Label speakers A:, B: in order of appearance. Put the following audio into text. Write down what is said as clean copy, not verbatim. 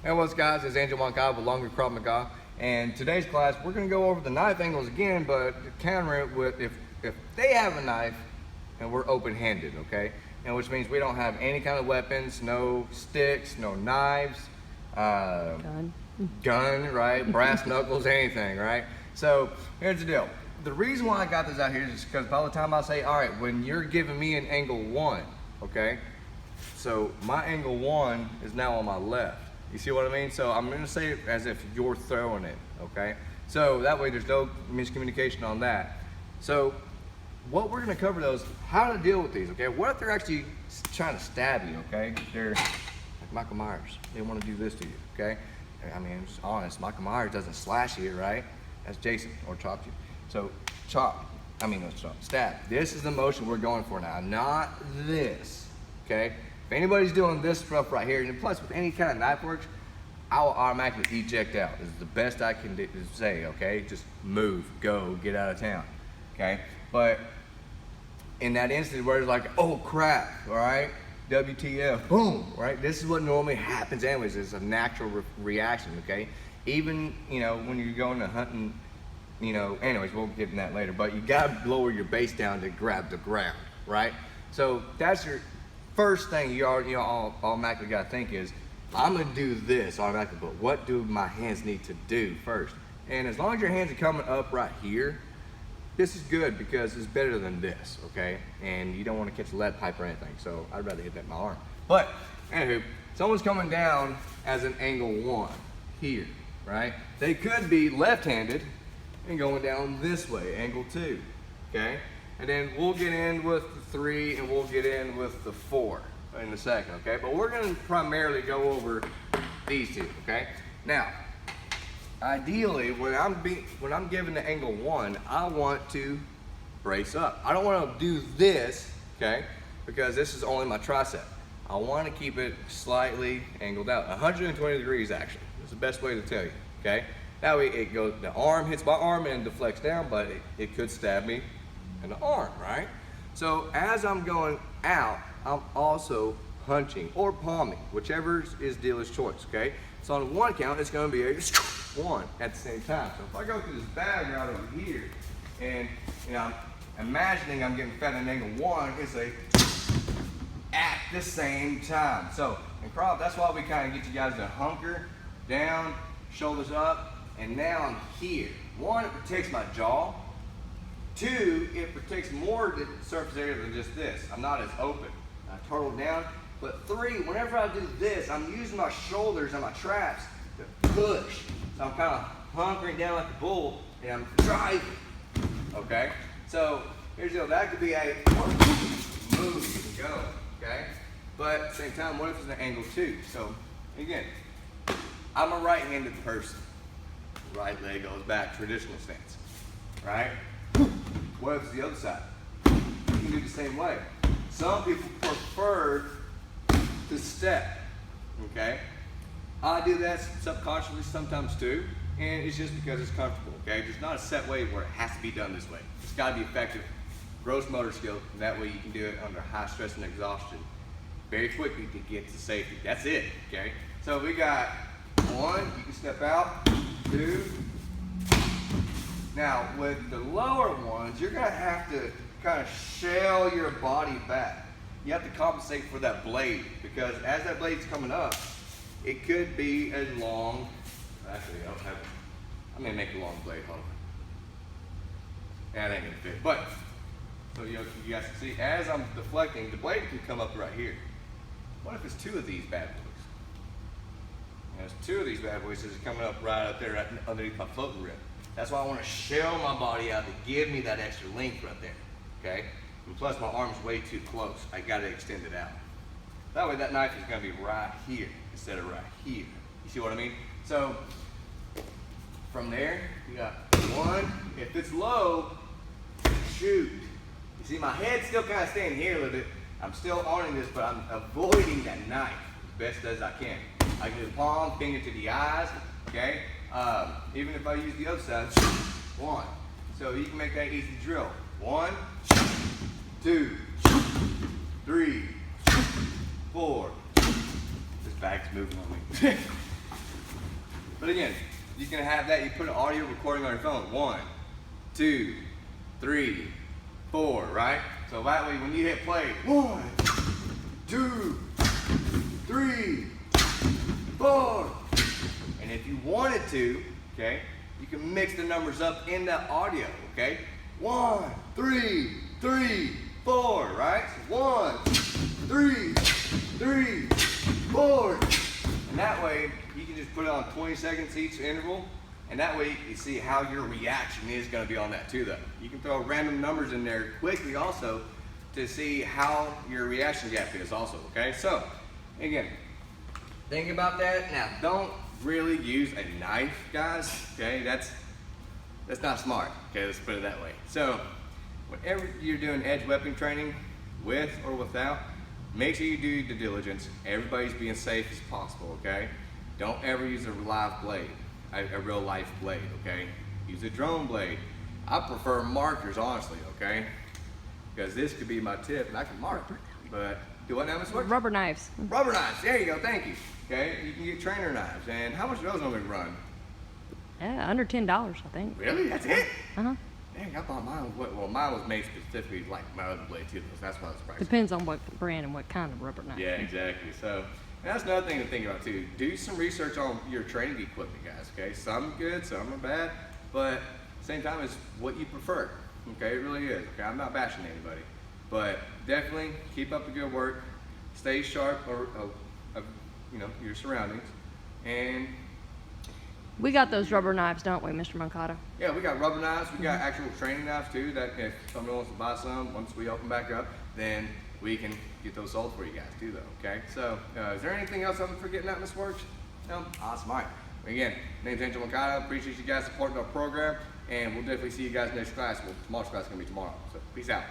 A: Hey, what's guys? It's Angel Moncada with Longer Krav Maga, and today's class we're going to go over the knife angles again, but counter it with if they have a knife and we're open-handed, okay? And which means we don't have any kind of weapons, no sticks, no knives, gun, right? Brass knuckles, anything, right? So here's the deal. The reason why I got this out here is because by the time I say, all right, when you're giving me an angle 1, okay? So my angle 1 is now on my left. You see what I mean? So I'm gonna say it as if you're throwing it, okay? So that way there's no miscommunication on that. So what we're gonna cover though is how to deal with these, okay? What if they're actually trying to stab you, okay? They're like Michael Myers. They wanna do this to you, okay? I mean, I'm just honest, Michael Myers doesn't slash you, right? That's Jason, or chop you. So stab. This is the motion we're going for now, not this, okay? If anybody's doing this stuff right here, and plus with any kind of knife works, I will automatically eject out. This is the best I can say, okay? Just move, go, get out of town, okay? But in that instance where it's like, oh crap, all right? WTF, boom, right? This is what normally happens anyways. It's a natural reaction, okay? Even, when you're going to hunting, anyways, we'll get in that later, but you gotta lower your base down to grab the ground, right? So that's your first thing you automatically gotta think is, I'm gonna do this automatically, but what do my hands need to do first? And as long as your hands are coming up right here, this is good because it's better than this, okay? And you don't wanna catch a lead pipe or anything, so I'd rather hit that in my arm. But, anywho, someone's coming down as an angle 1 here, right? They could be left-handed and going down this way, angle 2, okay? And then we'll get in with the 3 and we'll get in with the 4 in a second, okay? But we're gonna primarily go over these two, okay? Now, ideally, when I'm giving the angle 1, I want to brace up. I don't wanna do this, okay? Because this is only my tricep. I wanna keep it slightly angled out, 120 degrees actually. That's the best way to tell you, okay? That way it goes, the arm hits my arm and deflects down, but it could stab me in the arm, right? So as I'm going out, I'm also punching or palming, whichever is dealer's choice, okay? So on one count, it's gonna be a 1 at the same time. So if I go through this bag right over here, and I'm imagining I'm getting fed at an angle 1, it's a at the same time. So in Krav, that's why we kind of get you guys to hunker down, shoulders up, and now I'm here. 1, it protects my jaw. 2, it protects more of the surface area than just this. I'm not as open. I turtle down. But 3, whenever I do this, I'm using my shoulders and my traps to push. So I'm kind of hunkering down like a bull, and I'm driving. Okay? So here's the deal. That could be a move and go. Okay? But at the same time, what if it's an angle 2? So again, I'm a right-handed person. Right leg goes back, traditional stance. Right? What if it's the other side? You can do the same way. Some people prefer to step, okay? I do that subconsciously sometimes too, and it's just because it's comfortable, okay? There's not a set way where it has to be done this way. It's gotta be effective, gross motor skill, and that way you can do it under high stress and exhaustion very quickly to get to safety. That's it, okay? So we got 1, you can step out, 2. Now, with the lower ones, you're gonna have to kind of shell your body back. You have to compensate for that blade, because as that blade's coming up, it could be a long, actually, I'm gonna make a long blade, hold on. That ain't gonna fit, but, so you guys can see, as I'm deflecting, the blade can come up right here. What if it's 2 of these bad boys? There's 2 of these bad boys that's coming up right up there, right underneath my floating rib. That's why I want to shell my body out to give me that extra length right there, okay? And plus my arm's way too close. I got to extend it out. That way that knife is going to be right here instead of right here. You see what I mean? So from there, you got 1. If it's low, shoot. You see my head's still kind of staying here a little bit. I'm still owning this, but I'm avoiding that knife as best as I can. I can do the palm, finger to the eyes, okay? Even if I use the other side, 1. So you can make that easy drill. 1, 2, 3, 4. This bag's moving on me. But again, you can have that, you put an audio recording on your phone. 1, 2, 3, 4, right? So that way when you hit play, 1, 2, 3, 4. And if you wanted to, okay, you can mix the numbers up in that audio, okay? 1, 3, 3, 4, right? 1, 3, 3, 4. And that way, you can just put it on 20 seconds each interval, and that way you see how your reaction is gonna be on that too though. You can throw random numbers in there quickly also to see how your reaction gap is also, okay? So, again, think about that. Now, don't really use a knife, guys, okay? That's not smart, okay? Let's put it that way. So, whenever you're doing edge weapon training, with or without, make sure you do the diligence. Everybody's being safe as possible, okay? Don't ever use a live blade, a real life blade, okay? Use a drone blade. I prefer markers, honestly, okay? Because this could be my tip and I can mark, but do what now, Miss Works?
B: Rubber knives.
A: Rubber knives, there you go, thank you. Okay, you can get trainer knives. And how much do those normally run?
B: Yeah, under $10, I think.
A: Really, that's it?
B: Uh-huh.
A: Dang, I thought mine was, well, mine was made specifically like my other blade too, so that's why it's pricey.
B: Depends on what brand and what kind of rubber knife.
A: Yeah, exactly. So that's another thing to think about too. Do some research on your training equipment, guys, okay? Some are good, some are bad, but at the same time, it's what you prefer, okay? It really is, okay? I'm not bashing anybody, but definitely keep up the good work, stay sharp of you know, your surroundings, and
B: We got those rubber knives, don't we, Mr. Moncada?
A: yeah, we got rubber knives, we got actual training knives too, that if somebody wants to buy some, once we open back up, then we can get those sold for you guys too though, okay? So, is there anything else I'm forgetting out, Miss Works? No? Awesome, all right. Again, name's Angel Moncada, appreciate you guys supporting our program, and we'll definitely see you guys next class. Well, tomorrow's class is gonna be tomorrow, so peace out.